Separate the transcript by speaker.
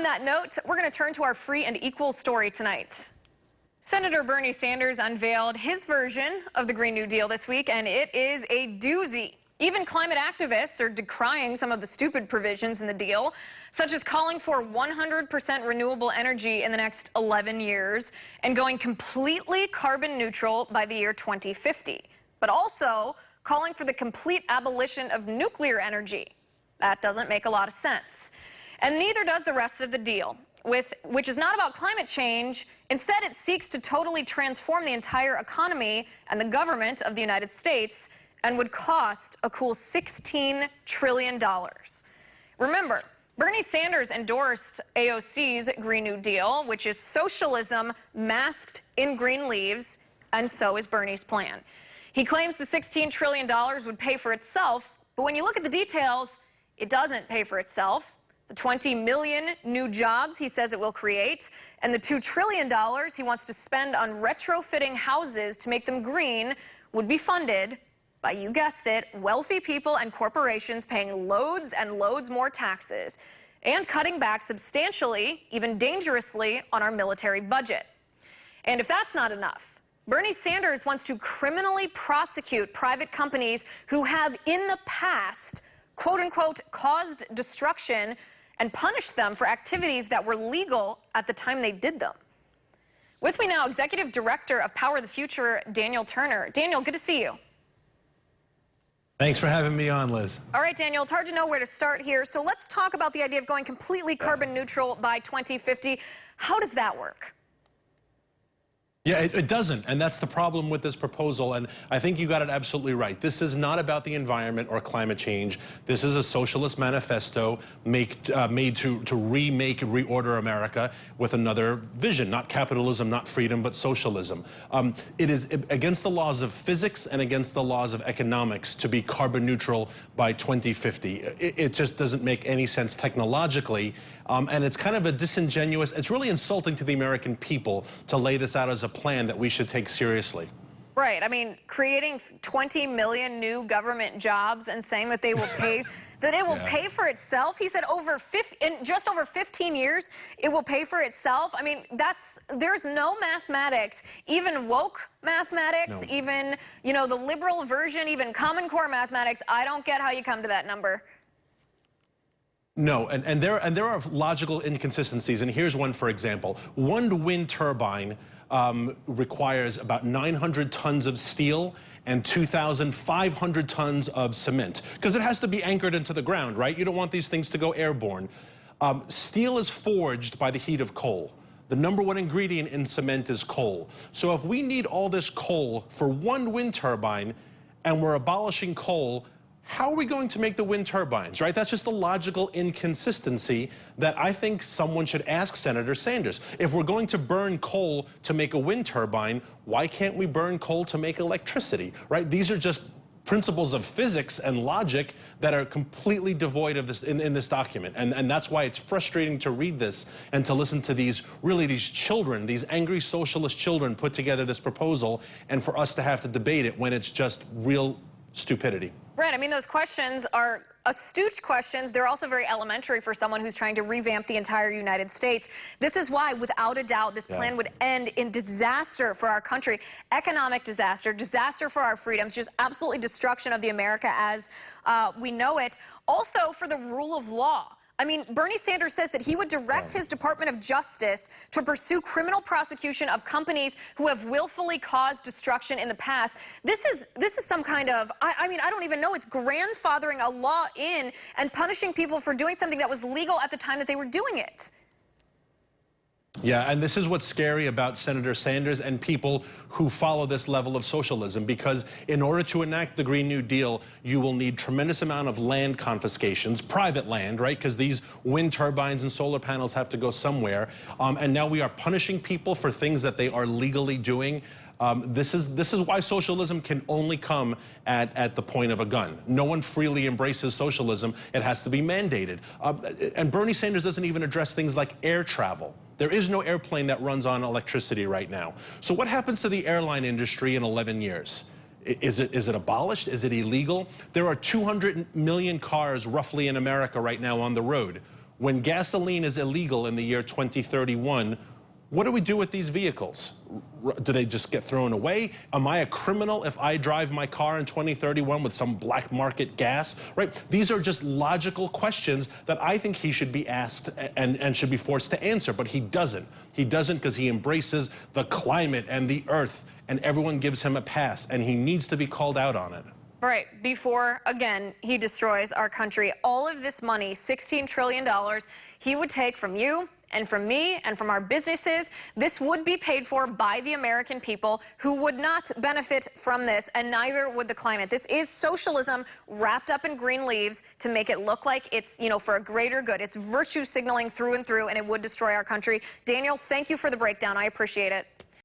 Speaker 1: On that note, we're going to turn to our free and equal story tonight. Senator Bernie Sanders unveiled his version of the Green New Deal this week, and it is a doozy. Even climate activists are decrying some of the stupid provisions in the deal, such as calling for 100% renewable energy in the next 11 years and going completely carbon neutral by the year 2050, but also calling for the complete abolition of nuclear energy. That doesn't make a lot of sense. And neither does the rest of the deal, which is not about climate change. Instead, it seeks to totally transform the entire economy and the government of the United States and would cost a cool $16 trillion. Remember, Bernie Sanders endorsed AOC's Green New Deal, which is socialism masked in green leaves, and so is Bernie's plan. He claims the $16 trillion would pay for itself, but when you look at the details, it doesn't pay for itself. The 20 million new jobs he says it will create, and the $2 trillion he wants to spend on retrofitting houses to make them green would be funded by, you guessed it, wealthy people and corporations paying loads and loads more taxes and cutting back substantially, even dangerously, on our military budget. And if that's not enough, Bernie Sanders wants to criminally prosecute private companies who have in the past, quote unquote, caused destruction and punish them for activities that were legal at the time they did them. With me now, Executive Director of Power the Future, Daniel Turner. Daniel, good to see you.
Speaker 2: Thanks for having me on, Liz.
Speaker 1: All right, Daniel, it's hard to know where to start here. So let's talk about the idea of going completely carbon neutral by 2050. How does that work?
Speaker 2: Yeah, it doesn't, and that's the problem with this proposal, and I think you got it absolutely right. This is not about the environment or climate change. This is a socialist manifesto made to remake and reorder America with another vision, not capitalism, not freedom, but socialism. It is against the laws of physics and against the laws of economics to be carbon neutral by 2050. It just doesn't make any sense technologically, and it's kind of a disingenuous, it's really insulting to the American people to lay this out as a plan that we should take seriously.
Speaker 1: Right. I mean, creating 20 million new government jobs and saying that they will pay, that it will pay for itself. He said in just over 15 years, it will pay for itself. I mean, there's no mathematics, even woke mathematics, even, you know, the liberal version, even Common Core mathematics. I don't get how you come to that number.
Speaker 2: No, and there are logical inconsistencies, and here's one, for example. One wind turbine requires about 900 tons of steel and 2,500 tons of cement, because it has to be anchored into the ground, right? You don't want these things to go airborne. Steel is forged by the heat of coal. The #1 ingredient in cement is coal. So if we need all this coal for one wind turbine and we're abolishing coal, how are we going to make the wind turbines, right? That's just a logical inconsistency that I think someone should ask Senator Sanders. If we're going to burn coal to make a wind turbine, why can't we burn coal to make electricity, right? These are just principles of physics and logic that are completely devoid of this in this document. And that's why it's frustrating to read this and to listen to these children, these angry socialist children put together this proposal, and for us to have to debate it when it's just real stupidity.
Speaker 1: Right. I mean, those questions are astute questions. They're also very elementary for someone who's trying to revamp the entire United States. This is why, without a doubt, this plan would end in disaster for our country, economic disaster, disaster for our freedoms, just absolutely destruction of the America as we know it. Also for the rule of law. I mean, Bernie Sanders says that he would direct his Department of Justice to pursue criminal prosecution of companies who have willfully caused destruction in the past. This is some kind of, I mean, I don't even know. It's grandfathering a law in and punishing people for doing something that was legal at the time that they were doing it.
Speaker 2: Yeah, and this is what's scary about Senator Sanders and people who follow this level of socialism, because in order to enact the Green New Deal, you will need tremendous amount of land confiscations, private land, right? Because these wind turbines and solar panels have to go somewhere. And now we are punishing people for things that they are legally doing. This is why socialism can only come at the point of a gun. No one freely embraces socialism. It has to be mandated. And Bernie Sanders doesn't even address things like air travel. There is no airplane that runs on electricity right now. So what happens to the airline industry in 11 years? Is it abolished? Is it illegal? There are 200 million cars roughly in America right now on the road. When gasoline is illegal in the year 2031, what do we do with these vehicles? Do they just get thrown away? Am I a criminal if I drive my car in 2031 with some black market gas, right? These are just logical questions that I think he should be asked and should be forced to answer, but he doesn't. He doesn't because he embraces the climate and the earth, and everyone gives him a pass, and he needs to be called out on it.
Speaker 1: Right, before, again, he destroys our country. All of this money, $16 trillion, he would take from you and from me and from our businesses. This would be paid for by the American people who would not benefit from this, and neither would the climate. This is socialism wrapped up in green leaves to make it look like it's, you know, for a greater good. It's virtue signaling through and through, and it would destroy our country. Daniel, thank you for the breakdown. I appreciate it.